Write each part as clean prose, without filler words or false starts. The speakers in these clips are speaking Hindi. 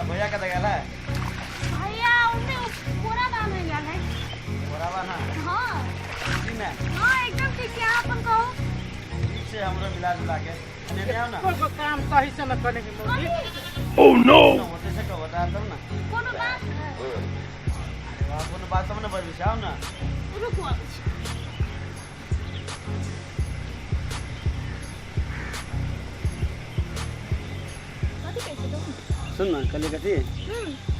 भैया का गेला भैया उन्हें पूरा दाम है यार है बराबर ना हां जी में हां एकदम ठीक है अपन कहो ठीक से हमरो मिला जुला के ने आओ ना कोई काम सही से न करने के मौगी ओह नो होते से का बता दो ना कोनो बात वाह कोनो बात तुमने बोल दिखाओ ना रुको सुन ना कल कथी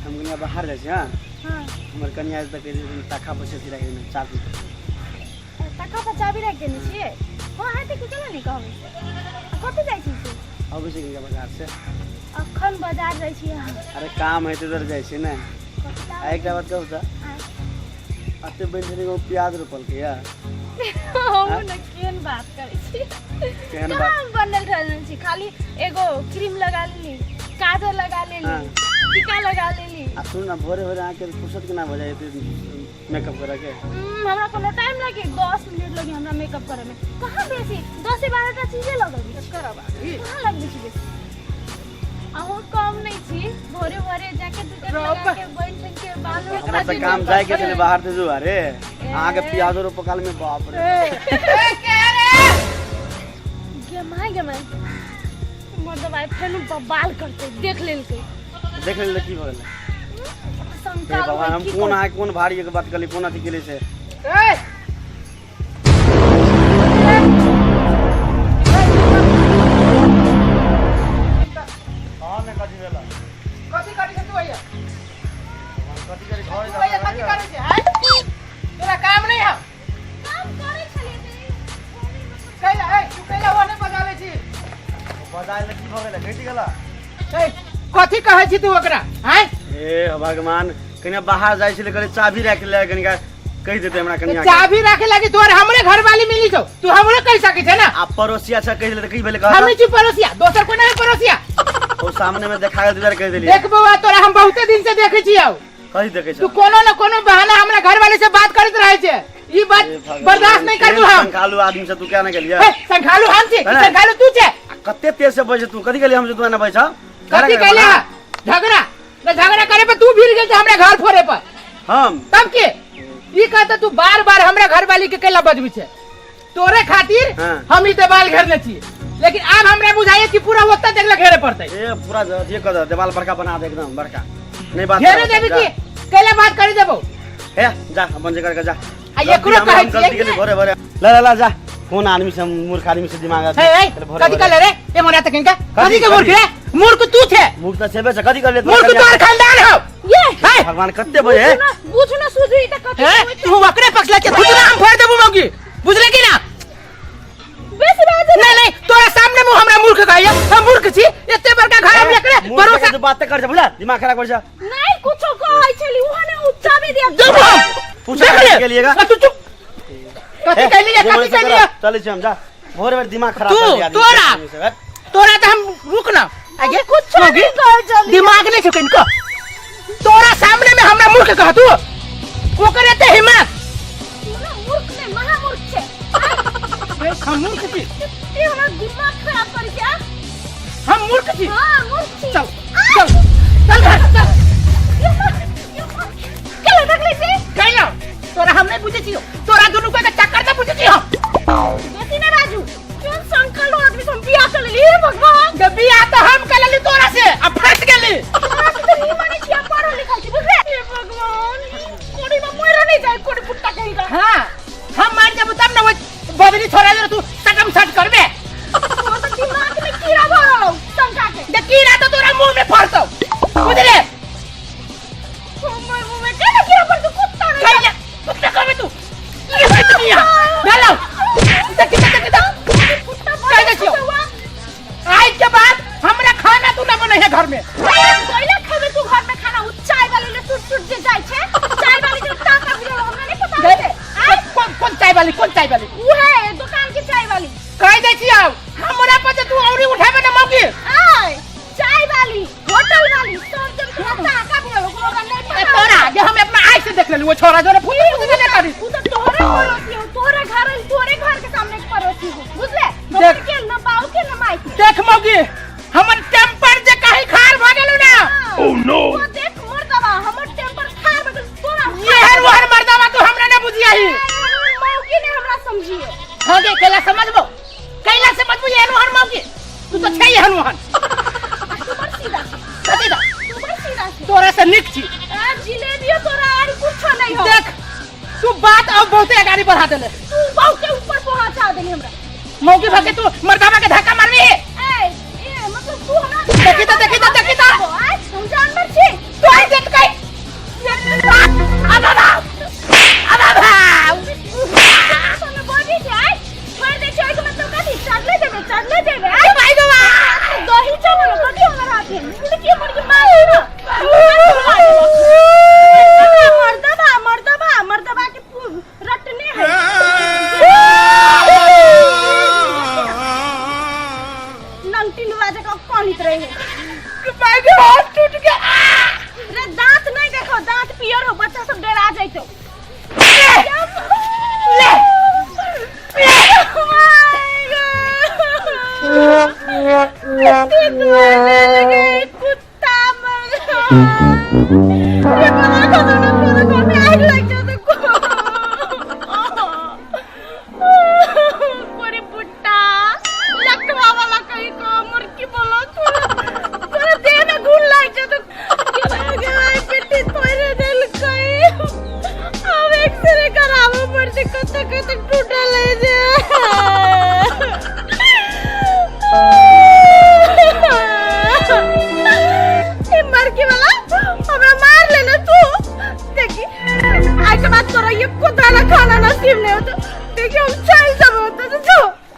हम कनिया बाहर जाए हां हां हमर कनिया तक ताखा बसे थी रहे चाबी ताखा पर चाबी रख देनी छिए हां है तो केला नहीं कहबे कते जाई छी अब से गया बाजार से अखन बाजार जाई छी अरे काम है तो उधर जाए छे ना एक बात कहू त अते बेंचरी को प्याज रोपल के या हम न केन बात करे छी केन बात बनल रहल छी खाली एगो क्रीम लगा लेली काजल लगा लेली टीका लगा लेली आ सुन ना भोरे भोरे आके फुर्सत के ना हो जाए मेकअप करा के हमरा कोनो टाइम लगे 10 मिनट लगे हमरा मेकअप करे में कहां बेसी 10 से 12 टा चीजें लगल करबा कहां लग छी बेसी अहो कम नहीं छी भोरे भोरे जाके दुकान लगा के बैठ के बाल हमरा त काम जाए के चले बाहर से जो अरे आगे प्याज और पकाल में बाप रे के रे गमाई मतलब आई फेनु बाल करते देख लेल के की भगल हे भगवान हम कौन भारी के बात कली कौन अथी केले से ए हां ने कथी भेला कथी करी से तू भैया कथी करी घर भैया कथी करे से है तेरा काम नहीं है काम करे छले कैला है तू कैला ओने बजावे छी बजाय ले की भगल भेटी गेला ए कथी कहै छी तू ओकरा हैं ए भगवान कने बाहर जाय छले करे चाबी राख ले कनिका कह देते हमरा कनिया चाबी राखे लागी तोर हमरे घर वाली मिली छौ तू हमरे कह सके छै ना आप पड़ोसिया से कह देले त की भेले कह हम छी पड़ोसिया दोसर कोई नहीं पड़ोसिया ओ सामने में देखा दिलर कह देली देख बउआ तोरा हम बहुते दिन से देखै छी आउ कही देखे तू कोनो न कोनो बहाना हमरा घर वाले से बात करत रहे छै ई बात बर्दाश्त नहीं करबू हम संखालू आदमी से तू क्या न गेलिया संखालू हम छी संखालू तू छै कते तेज से बजे तू कथि गेली हम से तू ना बैठा कथी कहले झगड़ा करे पे तू भीड़ गेल हमरा घर फोड़े पर हम तब के ई कहता तू बार-बार हमरा घर वाली के केला बजबी छै तोरे खातिर हम ई देवाल घेरने छी लेकिन अब हमरा बुझाइए कि पूरा ओत्ता देखला घेरे पड़तै ए पूरा ये कर देवाल बड़का बना दे एकदम बड़का नहीं बात घेरे देबी की केला बात करी देबो हे जा अपन जगह के जा आ एकरो कहै छी गलती के भरे भरे ला जा कौन आदमी से मूर्ख आदमी से दिमाग है कथि कर ले रे ए मोरा त किनका कथि के मूर्ख रे मूर्ख तू छे मूर्ख त छेबे छ कथि कर ले मूर्ख तोर खानदान हो ये भगवान कत्ते बजे बुझ न सुझी त कथि तू वकरे पक्षला के खुद नाम फोड़ देबू मौगी बुझले कि ना बेसी बात नहीं तोरा सामने में हमरा मूर्ख कहैया हम मूर्ख छी एते बड़का घर हम एकरे भरोसा बात कर जा बुझला दिमाग खराब कर जा नहीं कुछो कहै छली ओहने उच्चाबे दिया जब पूछा के लिएगा तू चुप कथि कहलिए चले छी हम जा भोर भोर दिमाग खराब कर दिया तोरा त हम रुक ना आगे कुछ नहीं कहै छली दिमाग नहीं छै किनको तोरा सामने में हमरा मूर्ख कह तू ओकरे ते हिम्मत मूर्ख ने महामूर्ख छे हम मूर्ख छी ये हमरा दिमाग खराब कर दिया हम मूर्ख छी हां मूर्ख छी चल घर चल केला देखले छी कहलो तोरा हम नहीं पूछे छी तोरा दोनों के चक्कर में पूछे छी हम बेसी ना राजू क्यों संकल आदमी तुम बियाह कर ली हे भगवान जब बियाह तो हम कर लेली तोरा से अब फंस गेली तोरा से तो नहीं माने छिया पढ़ो लिखल छी बुझले हे भगवान कोड़ी में मोरा नहीं जाए कोड़ी फुटता कहेगा हां हम मान जब तब ना वो बदली छोड़ा दे तू सटम सट करबे तो दिमाग में कीड़ा भरो शंका के जे कीड़ा तो तोरा मुंह में फरतो बुझले मुंह में क्या कीड़ा पर तू कुत्ता नहीं कुत्ता कहबे तू ये बात नहीं है हेलो तक कुत्ता कह दे छियो आज के बाद हमरा खाना तू ना बने है घर में कोइला खाबे तू घर में खाना चाय वाली ले टूट जे जाय छे चाय वाली के टाका बिलो हमरा नहीं पता है कौन चाय वाली उहे दुकान की चाय वाली कह दे छियो हमरा पर तू औरी उठाबे ना मौकी आय चाय वाली होटल वाली सब जब टाका बिलो ओकरा नहीं पता तोरा जे हम अपना आँख से देख लेली वो छोरा जोरे फूल नहीं करी तू तो तोरे पड़ोसी हो तोरे घर के सामने पड़ोसी हो बुझले देख के न बाऊ के न माई देख मौगी हमर टेम्पर जे कहीं खार भ गेलु ना वो देख मर्दवा हमर टेम्पर खराब हो गेल तोरा ये हर वहर मर्दावा तू हमरा ने बुझिया ही मौकी ने हमरा समझिए हां के कैला समझबो ये हनुमान मौकी तू तो छै हनुमान तू बड़ सीधा सीधा तू बड़ सीधा तोरा से निक छी आ जिलेबियो तोरा और कुछ नहीं हो देख तू बात अब बहुते आगे बढ़ा देले तू बहुते ऊपर पहुंचा देले हमरा मौकी भागे तू मर्दावा के धक्का मारबी ए मतलब तू हमरा देखी तो हम जानवर छी तू आई देख कई तने बॉडी जाय छोड़ दे छोड़ के मतलब कथि चढ़ले देबे आई भाई गवा दही चावल कथि हमरा आथे मुर्गी मार मर्दबा के रटने है नंगटी बाजे का पानी रहे है भाई के हाथ टूट गया रे दांत नहीं देखो दांत पियर हो बच्चा सब डरा जाइतो कुत्ता खाना नसीब नहीं हो तो